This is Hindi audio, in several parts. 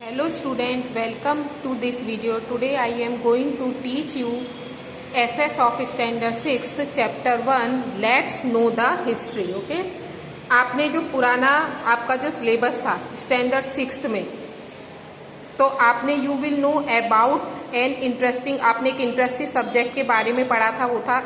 Hello student, welcome to this video. Today I am going to teach you SS of Standard 6th Chapter 1 Let's Know the History. Okay? आपने जो पुराना आपका जो सिलेबस था स्टैंडर्ड 6th में, तो आपने you will know about an interesting, आपने एक इंटरेस्टिंग सब्जेक्ट के बारे में पढ़ा था, वो था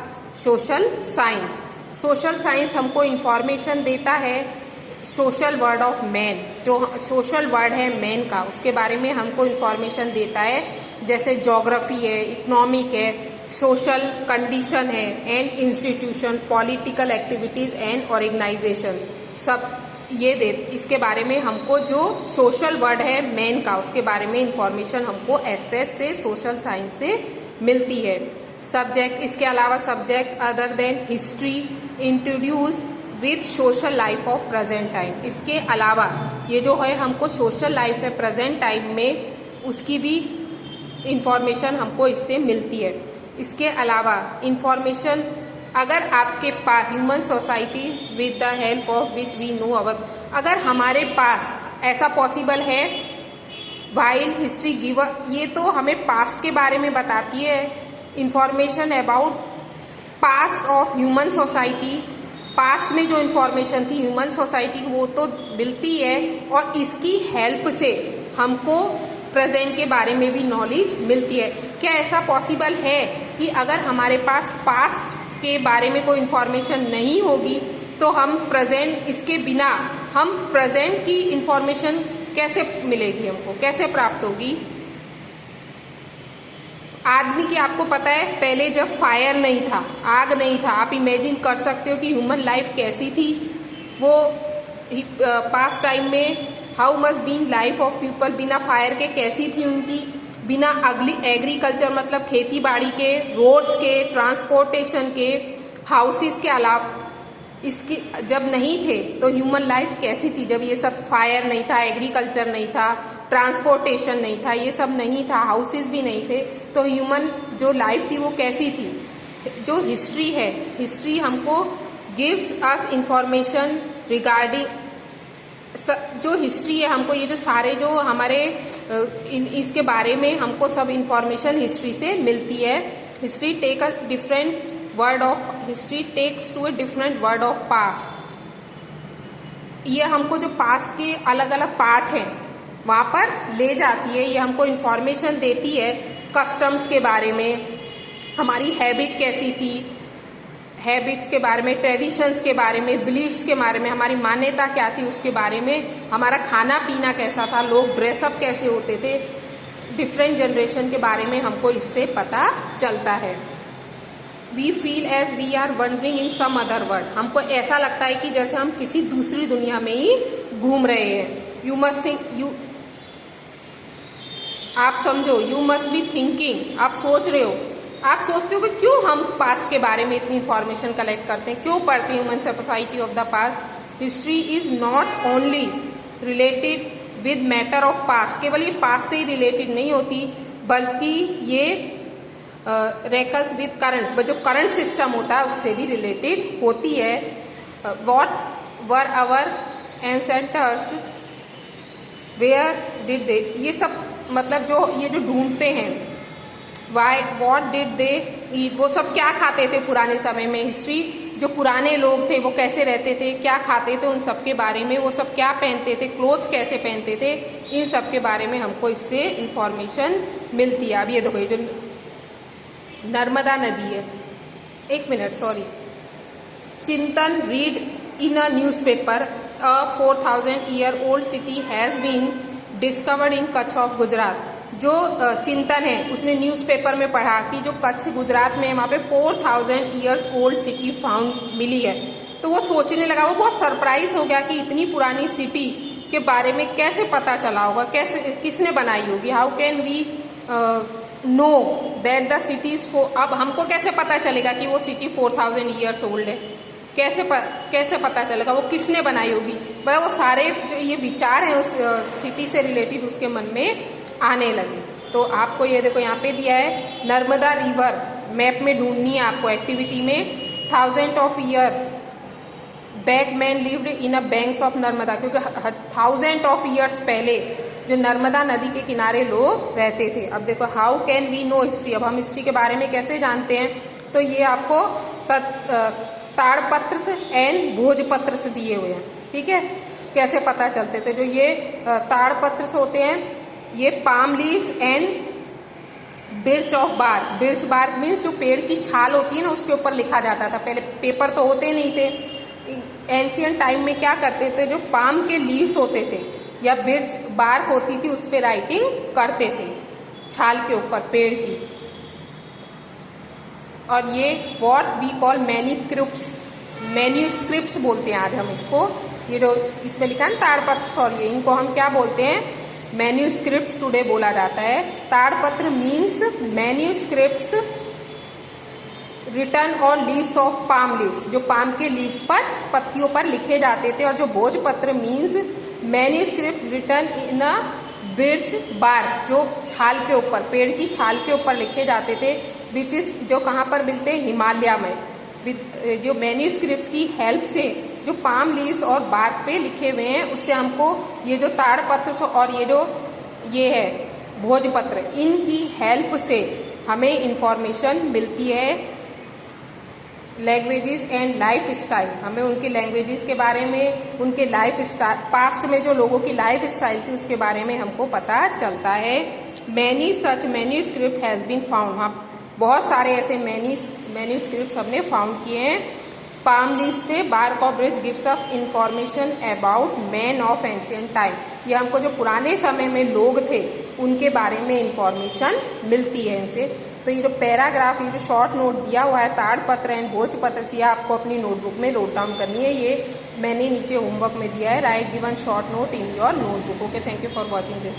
सोशल साइंस। सोशल साइंस हमको इंफॉर्मेशन देता है सोशल वर्ड ऑफ मैन, जो सोशल वर्ड है मैन का, उसके बारे में हमको इंफॉर्मेशन देता है। जैसे ज्योग्राफी है, इकोनॉमिक है, सोशल कंडीशन है and institution, political activities and organisation, सब ये दे। इसके बारे में हमको जो सोशल वर्ड है मैन का, उसके बारे में इंफॉर्मेशन हमको एसएस से, सोशल साइंस से मिलती है। सब्जेक्ट, इसके अलावा subject other than history introduce with social life of present time. इसके अलावा ये जो है हमको सोशल लाइफ है प्रेजेंट टाइम में, उसकी भी इंफॉर्मेशन हमको इससे मिलती है। इसके अलावा इंफॉर्मेशन, अगर आपके पास human society with the help of which we know our, अगर हमारे पास ऐसा पॉसिबल है वाइल हिस्ट्री गिवर, ये तो हमें पास्ट के बारे में बताती है information about past of human society. Past में जो इन्फॉर्मेशन थी ह्यूमन सोसाइटी वो तो मिलती है, और इसकी हेल्प से हमको प्रेजेंट के बारे में भी नॉलेज मिलती है। क्या ऐसा पॉसिबल है कि अगर हमारे पास पास्ट के बारे में कोई इन्फॉर्मेशन नहीं होगी तो हम प्रेजेंट, इसके बिना हम प्रेजेंट की इन्फॉर्मेशन कैसे मिलेगी, हमको कैसे प्राप्त होगी? आदमी की आपको पता है पहले जब फायर नहीं था, आग नहीं था, आप इमेजिन कर सकते हो कि ह्यूमन लाइफ कैसी थी वो पास्ट टाइम में। How much been life of people बिना फायर के कैसी थी उनकी, बिना अगली एग्रीकल्चर मतलब खेती बाड़ी के, रोड्स के, ट्रांसपोर्टेशन के, हाउसेस के अलावा इसकी जब नहीं थे तो ह्यूमन लाइफ कैसी थी, जब ये सब फायर नहीं था, एग्रीकल्चर नहीं था, ट्रांसपोर्टेशन नहीं था, ये सब नहीं था, हाउसेस भी नहीं थे, तो ह्यूमन जो लाइफ थी वो कैसी थी? जो हिस्ट्री है, हिस्ट्री हमको गिव्स अस इंफॉर्मेशन रिगार्डिंग, जो हिस्ट्री है हमको ये जो सारे जो हमारे इसके बारे में हमको सब इंफॉर्मेशन हिस्ट्री से मिलती है। History take a different word of, history takes to a different word of past. ये हमको जो पास्ट के अलग अलग पार्ट हैं वहाँ पर ले जाती है, ये हमको इन्फॉर्मेशन देती है कस्टम्स के बारे में, हमारी हैबिट कैसी थी, हैबिट्स के बारे में, ट्रेडिशंस के बारे में, बिलीव्स के बारे में, हमारी मान्यता क्या थी उसके बारे में, हमारा खाना पीना कैसा था, लोग ड्रेसअप कैसे होते थे, डिफरेंट जनरेशन के बारे में हमको इससे पता चलता है। We feel as we are wandering in some other world, हमको ऐसा लगता है कि जैसे हम किसी दूसरी दुनिया में ही घूम रहे हैं। यू मस्ट थिंक, यू, आप समझो, यू मस्ट बी थिंकिंग, आप सोच रहे हो, आप सोचते हो कि क्यों हम पास्ट के बारे में इतनी इंफॉर्मेशन कलेक्ट करते हैं, क्यों पढ़ते हैं human society of the past. History is not only related with matter of past, केवल ये पास्ट से ही रिलेटेड नहीं होती, बल्कि ये रेकल्स विद करंट, जो करंट सिस्टम होता है उससे भी रिलेटेड होती है। What were our ancestors were did they, ये सब मतलब जो ये जो ढूंढते हैं, why what did they eat, वो सब क्या खाते थे पुराने समय में। हिस्ट्री, जो पुराने लोग थे वो कैसे रहते थे, क्या खाते थे, उन सब के बारे में, वो सब क्या पहनते थे, क्लोथ्स कैसे पहनते थे, इन सब के बारे में हमको इससे इंफॉर्मेशन मिलती है। अब ये देखो, ये जो नर्मदा नदी है, एक minute sorry, Chintan read in a newspaper a 4000 year old city has been discovered in Kutch of Gujarat. जो चिंतन है उसने न्यूज़पेपर में पढ़ा कि जो कच्छ गुजरात में है वहाँ पे 4000 ईयर्स ओल्ड सिटी फाउंड मिली है। तो वो सोचने लगा, वो बहुत सरप्राइज हो गया कि इतनी पुरानी सिटी के बारे में कैसे पता चला होगा, कैसे, किसने बनाई होगी। How can we know that the cities, अब हमको कैसे पता चलेगा कि वो सिटी 4000 ईयर्स ओल्ड है, कैसे पता चलेगा, वो किसने बनाई होगी? भाई वो सारे जो ये विचार हैं उस सिटी से रिलेटेड उसके मन में आने लगे। तो आपको ये देखो यहाँ पे दिया है नर्मदा रिवर, मैप में ढूंढनी है आपको एक्टिविटी में। 1000 of year back man lived in a banks of Narmada, क्योंकि 1000 ऑफ ईयर्स पहले जो नर्मदा नदी के किनारे लोग रहते थे। अब देखो how can we know history, अब हम हिस्ट्री के बारे में कैसे जानते हैं, तो ये आपको ताड़पत्र से एंड भोजपत्र से दिए हुए हैं, ठीक है, कैसे पता चलते थे। जो ये ताड़पत्र से होते हैं, ये palm leaves and birch of bark, birch bark means जो पेड़ की छाल होती है ना उसके ऊपर लिखा जाता था। पहले पेपर तो होते नहीं थे, एंशियंट टाइम में क्या करते थे, जो पाम के लीव्स होते थे या बिर्च बार्क होती थी उस पर राइटिंग करते थे, छाल के ऊपर पेड़ की। और ये व्हाट वी कॉल मैन्यूस्क्रिप्ट्स बोलते हैं आज हम इसको। ये जो इसमें लिखा है ताड़पत्र, सॉरी, इनको हम क्या बोलते हैं, मैन्यूस्क्रिप्ट्स टुडे बोला जाता है। ताड़पत्र means manuscripts written on leaves of palm leaves, जो पाम के लीव्स पर, पत्तियों पर लिखे जाते थे। और जो भोजपत्र means manuscript written in a birch bark, जो छाल के ऊपर, पेड़ की छाल के ऊपर लिखे जाते थे, विच इज जो कहाँ पर मिलते हैं, हिमालय में। जो मैन्यूस्क्रिप्ट्स की हेल्प से जो पाम लीव्स और बार्क पे लिखे हुए हैं, उससे हमको ये जो ताड़पत्र और ये है भोजपत्र, इनकी हेल्प से हमें इंफॉर्मेशन मिलती है। लैंग्वेजेस एंड लाइफ स्टाइल, हमें उनके लैंग्वेजेस के बारे में, उनके लाइफ स्टाइल, पास्ट में जो लोगों की लाइफ स्टाइल थी उसके बारे में हमको पता चलता है। Many such manuscript has been found, हाँ बहुत सारे ऐसे मैन्यूस्क्रिप्ट्स हमने फाउंड किए हैं। पाम लीव्स पे bark of birch gives us information about man of ancient time, ये हमको जो पुराने समय में लोग थे उनके बारे में इंफॉर्मेशन मिलती है इनसे। तो ये जो पैराग्राफ, ये जो शॉर्ट नोट दिया हुआ है ताड़पत्र एंड भोजपत्र से, आपको अपनी नोटबुक में नोट डाउन करनी है। ये मैंने नीचे होमवर्क में दिया है, right given short note in your notebook. Okay, thank you for watching this.